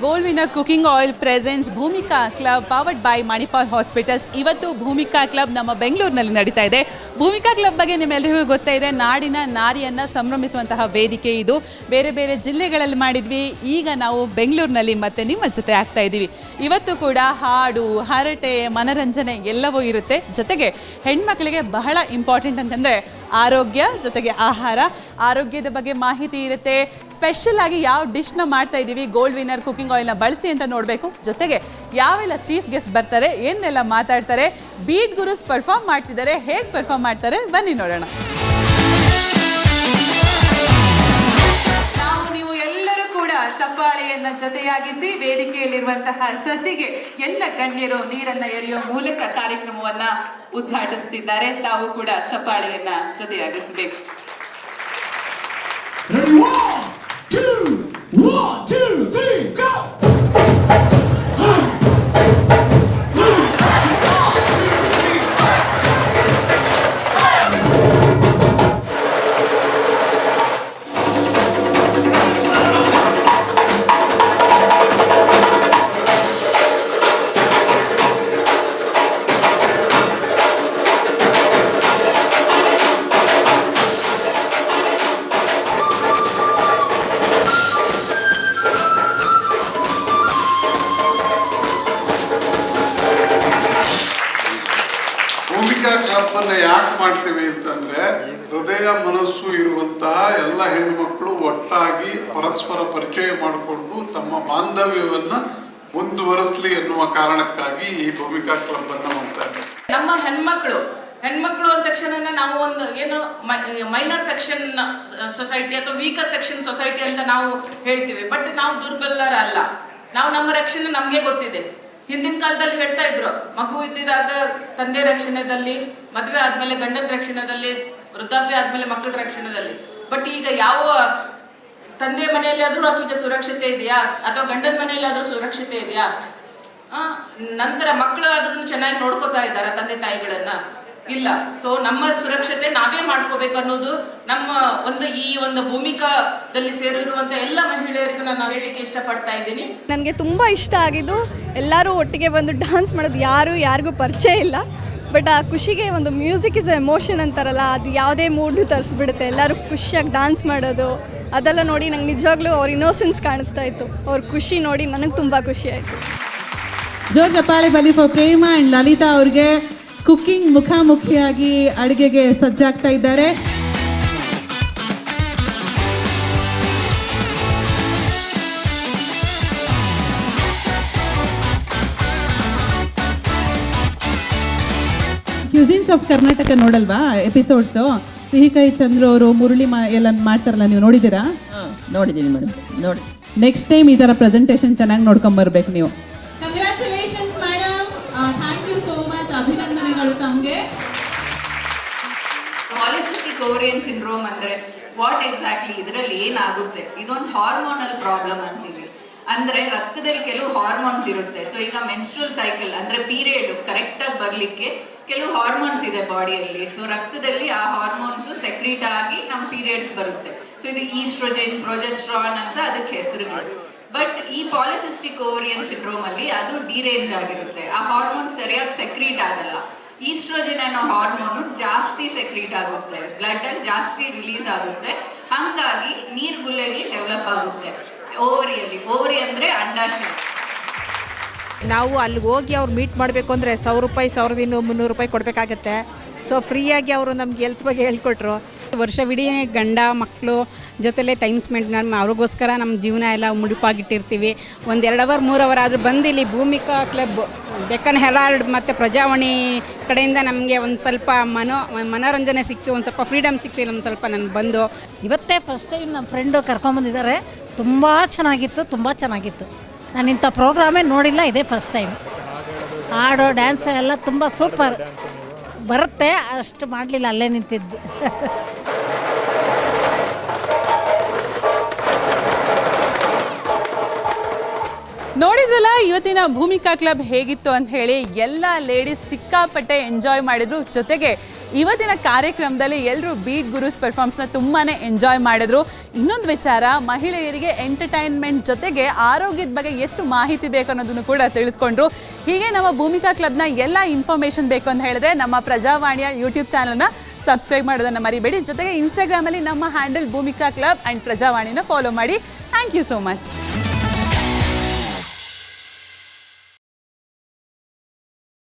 Gold winner cooking oil presents Bhoomika club powered by Manipal hospitals. ಇವತ್ತು Bhoomika club ನಮ್ಮ ಬೆಂಗಳೂರಿನಲ್ಲಿ ನಡೀತಾ ಇದೆ. ಭೂಮಿಕಾ ಕ್ಲಬ್ ಬಗ್ಗೆ ನಿಮ್ಮೆಲ್ಲರಿಗೂ ಗೊತ್ತೇ ಇದೆ, ನಾಡಿನ ನಾರಿಯನ್ನು ಸಂಭ್ರಮಿಸುವಂತಹ ವೇದಿಕೆ ಇದು. ಬೇರೆ ಬೇರೆ ಜಿಲ್ಲೆಗಳಲ್ಲಿ ಮಾಡಿದ್ವಿ, ಈಗ ನಾವು ಬೆಂಗಳೂರಿನಲ್ಲಿ ಮತ್ತೆ ನಿಮ್ಮ ಜೊತೆ ಆಗ್ತಾ ಇದ್ದೀವಿ. ಇವತ್ತು ಕೂಡ ಹಾಡು, ಹರಟೆ, ಮನರಂಜನೆ ಎಲ್ಲವೂ ಇರುತ್ತೆ. ಜೊತೆಗೆ ಹೆಣ್ಮಕ್ಳಿಗೆ ಬಹಳ ಇಂಪಾರ್ಟೆಂಟ್ ಅಂತಂದರೆ ಆರೋಗ್ಯ, ಜೊತೆಗೆ ಆಹಾರ. ಆರೋಗ್ಯದ ಬಗ್ಗೆ ಮಾಹಿತಿ ಇರುತ್ತೆ. ಸ್ಪೆಷಲ್ ಆಗಿ ಯಾವ ಡಿಶ್ನ ಮಾಡ್ತಾ ಇದ್ದೀವಿ, ಗೋಲ್ಡ್ ವಿನ್ನರ್ ಕುಕಿಂಗ್ ಆಯಿಲ್ನ ಬಳಸಿ ಅಂತ ನೋಡಬೇಕು. ಜೊತೆಗೆ ಯಾವೆಲ್ಲ ಚೀಫ್ ಗೆಸ್ಟ್ ಬರ್ತಾರೆ, ಏನೆಲ್ಲ ಮಾತಾಡ್ತಾರೆ, ಬೀಟ್ ಗುರುಸ್ ಪರ್ಫಾರ್ಮ್ ಮಾಡ್ತಿದ್ದಾರೆ, ಹೇಗೆ ಪರ್ಫಾರ್ಮ್ ಮಾಡ್ತಾರೆ ಬನ್ನಿ ನೋಡೋಣ. ನಾವು ನೀವು ಎಲ್ಲರೂ ಕೂಡ ಚಪ್ಪಾಳೆಯನ್ನ ಜೊತೆಯಾಗಿಸಿ ವೇದಿಕೆಯಲ್ಲಿರುವಂತಹ ಸಸಿಗೆ ಎಲ್ಲ ಗಣ್ಯರು ನೀರನ್ನ ಎರೆಯುವ ಮೂಲಕ ಕಾರ್ಯಕ್ರಮವನ್ನ ಉದ್ಘಾಟಿಸುತ್ತಿದ್ದಾರೆ. ತಾವು ಕೂಡ ಚಪ್ಪಾಳೆಯನ್ನ ಜೊತೆಯಾಗಿಸಬೇಕು. Ready, 1, 2, 3, go! ಕ್ಲಬ್ ಅನ್ನ ಯಾಕೆ ಮಾಡ್ತೀವಿ ಅಂತಂದ್ರೆ, ಹೃದಯ ಮನಸ್ಸು ಇರುವಂತಹ ಎಲ್ಲ ಹೆಣ್ಣುಮಕ್ಕಳು ಒಟ್ಟಾಗಿ ಪರಸ್ಪರ ಪರಿಚಯ ಮಾಡಿಕೊಂಡು ತಮ್ಮ ಬಾಂಧವ್ಯವನ್ನ ಮುಂದುವರಿಸಲಿ ಎನ್ನುವ ಕಾರಣಕ್ಕಾಗಿ ಈ ಭೂಮಿಕಾ ಕ್ಲಬ್ ಅನ್ನ ಮಾಡ್ತಾ ಇದ್ದಾರೆ. ನಮ್ಮ ಹೆಣ್ಮಕ್ಳು ಅಂದ ತಕ್ಷಣ ನಾವು ಒಂದು ಏನು ಮೈನರ್ ಸೆಕ್ಷನ್ ಸೊಸೈಟಿ ಅಥವಾ ವೀಕರ್ ಸೆಕ್ಷನ್ ಸೊಸೈಟಿ ಅಂತ ನಾವು ಹೇಳ್ತೀವಿ. ಬಟ್ ನಾವು ದುರ್ಬಲರಲ್ಲ. ನಾವು ನಮ್ಮ ರಕ್ಷಣೆ ನಮಗೆ ಗೊತ್ತಿದೆ. ಹಿಂದಿನ ಕಾಲದಲ್ಲಿ ಹೇಳ್ತಾ ಇದ್ರು, ಮಗು ಇದ್ದಿದಾಗ ತಂದೆ ರಕ್ಷಣೆಯಲ್ಲಿ, ಮದುವೆ ಆದ್ಮೇಲೆ ಗಂಡನ ರಕ್ಷಣೆಯಲ್ಲಿ, ವೃದ್ಧಾಪ್ಯ ಆದ್ಮೇಲೆ ಮಕ್ಕಳ ರಕ್ಷಣೆಯಲ್ಲಿ. ಬಟ್ ಈಗ ಯಾವ ತಂದೆ ಮನೆಯಲ್ಲಿ ಆದ್ರೂ ಆಕೆಗೆ ಸುರಕ್ಷತೆ ಇದೆಯಾ, ಅಥವಾ ಗಂಡನ ಮನೆಯಲ್ಲಿ ಆದ್ರೂ ಸುರಕ್ಷತೆ ಇದೆಯಾ? ನಂತರ ಮಕ್ಕಳು ಆದ್ರೂ ಚೆನ್ನಾಗಿ ನೋಡ್ಕೋತಾ ಇದ್ದಾರ ತಂದೆ ತಾಯಿಗಳನ್ನ? ಇಲ್ಲ. ಸೊ ನಮ್ಮ ಸುರಕ್ಷತೆ ನಾವೇ ಮಾಡ್ಕೋಬೇಕು ಅನ್ನೋದು ನಮ್ಮ ಈ ಒಂದು ಭೂಮಿಕಾದಲ್ಲಿ ಸೇರಿರುವಂಥ ಎಲ್ಲ ಮಹಿಳೆಯರಿಗೂ ನಾನು ಹೇಳಲಿಕ್ಕೆ ಇಷ್ಟಪಡ್ತಾ ಇದ್ದೀನಿ. ನನಗೆ ತುಂಬ ಇಷ್ಟ ಆಗಿದ್ದು ಎಲ್ಲರೂ ಒಟ್ಟಿಗೆ ಬಂದು ಡ್ಯಾನ್ಸ್ ಮಾಡೋದು. ಯಾರಿಗೂ ಪರಿಚಯ ಇಲ್ಲ, ಬಟ್ ಆ ಖುಷಿಗೆ ಒಂದು ಮ್ಯೂಸಿಕ್ ಇಸ್ ಎಮೋಷನ್ ಅಂತಾರಲ್ಲ, ಅದು ಯಾವುದೇ ಮೂಡ್ನು ತರಿಸ್ಬಿಡುತ್ತೆ. ಎಲ್ಲರೂ ಖುಷಿಯಾಗಿ ಡ್ಯಾನ್ಸ್ ಮಾಡೋದು ಅದೆಲ್ಲ ನೋಡಿ ನಂಗೆ ನಿಜವಾಗ್ಲೂ ಅವ್ರ ಇನ್ನೋಸೆನ್ಸ್ ಕಾಣಿಸ್ತಾ ಇತ್ತು. ಅವ್ರ ಖುಷಿ ನೋಡಿ ನನಗೆ ತುಂಬ ಖುಷಿ ಆಯಿತು. ಜೋರ್ ಚಪ್ಪಾಳೆ ಬಲಿ ಫಾರ್ ಪ್ರೇಮ ಆ್ಯಂಡ್ ಲಲಿತಾ ಅವ್ರಿಗೆ. ಕುಕ್ಕಿಂಗ್ ಮುಖಾಮುಖಿಯಾಗಿ ಅಡುಗೆಗೆ ಸಜ್ಜಾಗ್ತಾ ಇದ್ದಾರೆ. ಕ್ಯೂಸಿನ್ಸ್ ಆಫ್ ಕರ್ನಾಟಕ ನೋಡಲ್ವಾ ಎಪಿಸೋಡ್ಸು? ಸಿಹಿಕೈ ಚಂದ್ರು ಅವರು ಮುರುಳಿ ಎಲ್ಲ ಮಾಡ್ತಾರಲ್ಲ, ನೀವು ನೋಡಿದ್ದೀರಾ? ನೋಡಿದ್ದೀನಿ ಮೇಡಮ್, ನೋಡಿ. ನೆಕ್ಸ್ಟ್ ಟೈಮ್ ಈ ಥರ ಪ್ರೆಸೆಂಟೇಷನ್ ಚೆನ್ನಾಗಿ ನೋಡ್ಕೊಂಬರ್ಬೇಕು ನೀವು. Congratulations madam, thank you so much. ಅಭಿನಂದನೆಗಳು ತಮಗೆ. ಪಾಲಿಸಿಸ್ಟಿಕ್ ಓವೇರಿಯನ್ ಸಿಂಡ್ರೋಮ್ ಅಂದರೆ ವಾಟ್ ಎಕ್ಸಾಕ್ಟ್ಲಿ, ಇದರಲ್ಲಿ ಏನಾಗುತ್ತೆ? ಇದೊಂದು ಹಾರ್ಮೋನಲ್ ಪ್ರಾಬ್ಲಮ್ ಅಂತೀವಿ. ಅಂದರೆ ರಕ್ತದಲ್ಲಿ ಕೆಲವು ಹಾರ್ಮೋನ್ಸ್ ಇರುತ್ತೆ. ಸೊ ಈಗ ಮೆನ್ಸ್ಟ್ರಲ್ ಸೈಕಲ್ ಅಂದರೆ ಪೀರಿಯಡ್ ಕರೆಕ್ಟಾಗಿ ಬರಲಿಕ್ಕೆ ಕೆಲವು ಹಾರ್ಮೋನ್ಸ್ ಇದೆ ಬಾಡಿಯಲ್ಲಿ. ಸೊ ರಕ್ತದಲ್ಲಿ ಆ ಹಾರ್ಮೋನ್ಸು ಸೆಕ್ರೀಟ್ ಆಗಿ ನಮ್ಮ ಪೀರಿಯಡ್ಸ್ ಬರುತ್ತೆ. ಸೊ ಇದು ಈಸ್ಟ್ರೋಜೆನ್, ಪ್ರೊಜೆಸ್ಟ್ರಾನ್ ಅಂತ ಅದಕ್ಕೆ ಹೆಸರುಗಳು. ಬಟ್ ಈ ಪಾಲಿಸಿಸ್ಟಿಕ್ ಓವೇರಿಯನ್ ಸಿಂಡ್ರೋಮ್ ಅಲ್ಲಿ ಅದು ಡಿರೇಂಜ್ ಆಗಿರುತ್ತೆ. ಆ ಹಾರ್ಮೋನ್ ಸರಿಯಾಗಿ ಸೆಕ್ರೀಟ್ ಆಗಲ್ಲ. ಈಸ್ಟ್ರೋಜನ್ ಅನ್ನೋ ಹಾರ್ಮೋನು ಜಾಸ್ತಿ ಸೆಕ್ರೀಟ್ ಆಗುತ್ತೆ, ಬ್ಲಡ್ ಅಲ್ಲಿ ಜಾಸ್ತಿ ರಿಲೀಸ್ ಆಗುತ್ತೆ. ಹಂಗಾಗಿ ನೀರ್ಗುಳ್ಳೆಗೆ ಡೆವಲಪ್ ಆಗುತ್ತೆ ಓವರಿಯಲ್ಲಿ. ಓವರಿ ಅಂದ್ರೆ ಅಂಡಾಶಯ. ನಾವು ಅಲ್ಲಿಗೆ ಹೋಗಿ ಅವ್ರು ಮೀಟ್ ಮಾಡಬೇಕು ಅಂದರೆ 1,000 ರೂಪಾಯಿ, 1,200-300 ರೂಪಾಯಿ ಕೊಡಬೇಕಾಗತ್ತೆ. ಸೊ ಫ್ರೀಯಾಗಿ ಅವರು ನಮ್ಗೆ ಹೆಲ್ತ್ ಬಗ್ಗೆ ಹೇಳ್ಕೊಟ್ರು. ವರ್ಷವಿಡೀ ಗಂಡ ಮಕ್ಕಳು ಜೊತೆಲೇ ಟೈಮ್ ಸ್ಪೆಂಡ್ ಅವ್ರಿಗೋಸ್ಕರ ನಮ್ಮ ಜೀವನ ಎಲ್ಲ ಮುಡಿಪಾಗಿಟ್ಟಿರ್ತೀವಿ. 1-2 ಅವರ್ 3 ಅವರ್ ಆದರೂ ಬಂದು ಇಲ್ಲಿ ಭೂಮಿಕಾ ಕ್ಲಬ್, ಡೆಕ್ಕನ್ ಹೆರಾಲ್ಡ್ ಮತ್ತು ಪ್ರಜಾವಾಣಿ ಕಡೆಯಿಂದ ನಮಗೆ ಒಂದು ಸ್ವಲ್ಪ ಮನೋರಂಜನೆ ಸಿಕ್ತು, ಒಂದು ಸ್ವಲ್ಪ ಫ್ರೀಡಮ್ ಸಿಕ್ತಿಲ್ಲ. ಒಂದು ಸ್ವಲ್ಪ ನಾನು ಬಂದು ಇವತ್ತೇ ಫಸ್ಟ್ ಟೈಮ್ ನಮ್ಮ ಫ್ರೆಂಡು ಕರ್ಕೊಂಬಂದಿದ್ದಾರೆ. ತುಂಬ ಚೆನ್ನಾಗಿತ್ತು. ನಾನು ಇಂಥ ಪ್ರೋಗ್ರಾಮೇ ನೋಡಿಲ್ಲ, ಇದೇ ಫಸ್ಟ್ ಟೈಮ್. ಹಾಡು ಡ್ಯಾನ್ಸ್ ಎಲ್ಲ ತುಂಬ ಸೂಪರ್ ಬರುತ್ತೆ. ಅಷ್ಟು ಮಾಡಲಿಲ್ಲ, ಅಲ್ಲೇ ನಿಂತಿದ್ದು. ನೋಡಿದ್ರಲ್ಲ ಇವತ್ತಿನ ಭೂಮಿಕಾ ಕ್ಲಬ್ ಹೇಗಿತ್ತು ಅಂತ ಹೇಳಿ. ಎಲ್ಲ ಲೇಡೀಸ್ ಸಿಕ್ಕಾಪಟ್ಟೆ ಎಂಜಾಯ್ ಮಾಡಿದ್ರು. ಜೊತೆಗೆ ಇವತ್ತಿನ ಕಾರ್ಯಕ್ರಮದಲ್ಲಿ ಎಲ್ಲರೂ ಬೀಟ್ ಗುರುಸ್ ಪರ್ಫಾರ್ಮೆನ್ಸ್ನ ತುಂಬಾ ಎಂಜಾಯ್ ಮಾಡಿದ್ರು. ಇನ್ನೊಂದು ವಿಚಾರ, ಮಹಿಳೆಯರಿಗೆ ಎಂಟರ್ಟೈನ್ಮೆಂಟ್ ಜೊತೆಗೆ ಆರೋಗ್ಯದ ಬಗ್ಗೆ ಎಷ್ಟು ಮಾಹಿತಿ ಬೇಕು ಅನ್ನೋದನ್ನು ಕೂಡ ತಿಳಿದುಕೊಂಡ್ರು. ಹೀಗೆ ನಮ್ಮ ಭೂಮಿಕಾ ಕ್ಲಬ್ನ ಎಲ್ಲ ಇನ್ಫಾರ್ಮೇಷನ್ ಬೇಕು ಅಂತ ಹೇಳಿದ್ರೆ ನಮ್ಮ ಪ್ರಜಾವಾಣಿಯ ಯೂಟ್ಯೂಬ್ ಚಾನಲ್ನ ಸಬ್ಸ್ಕ್ರೈಬ್ ಮಾಡೋದನ್ನು ಮರಿಬೇಡಿ. ಜೊತೆಗೆ ಇನ್ಸ್ಟಾಗ್ರಾಮಲ್ಲಿ ನಮ್ಮ ಹ್ಯಾಂಡಲ್ ಭೂಮಿಕಾ ಕ್ಲಬ್ ಆ್ಯಂಡ್ ಪ್ರಜಾವಾಣಿನ ಫಾಲೋ ಮಾಡಿ. Thank you so much.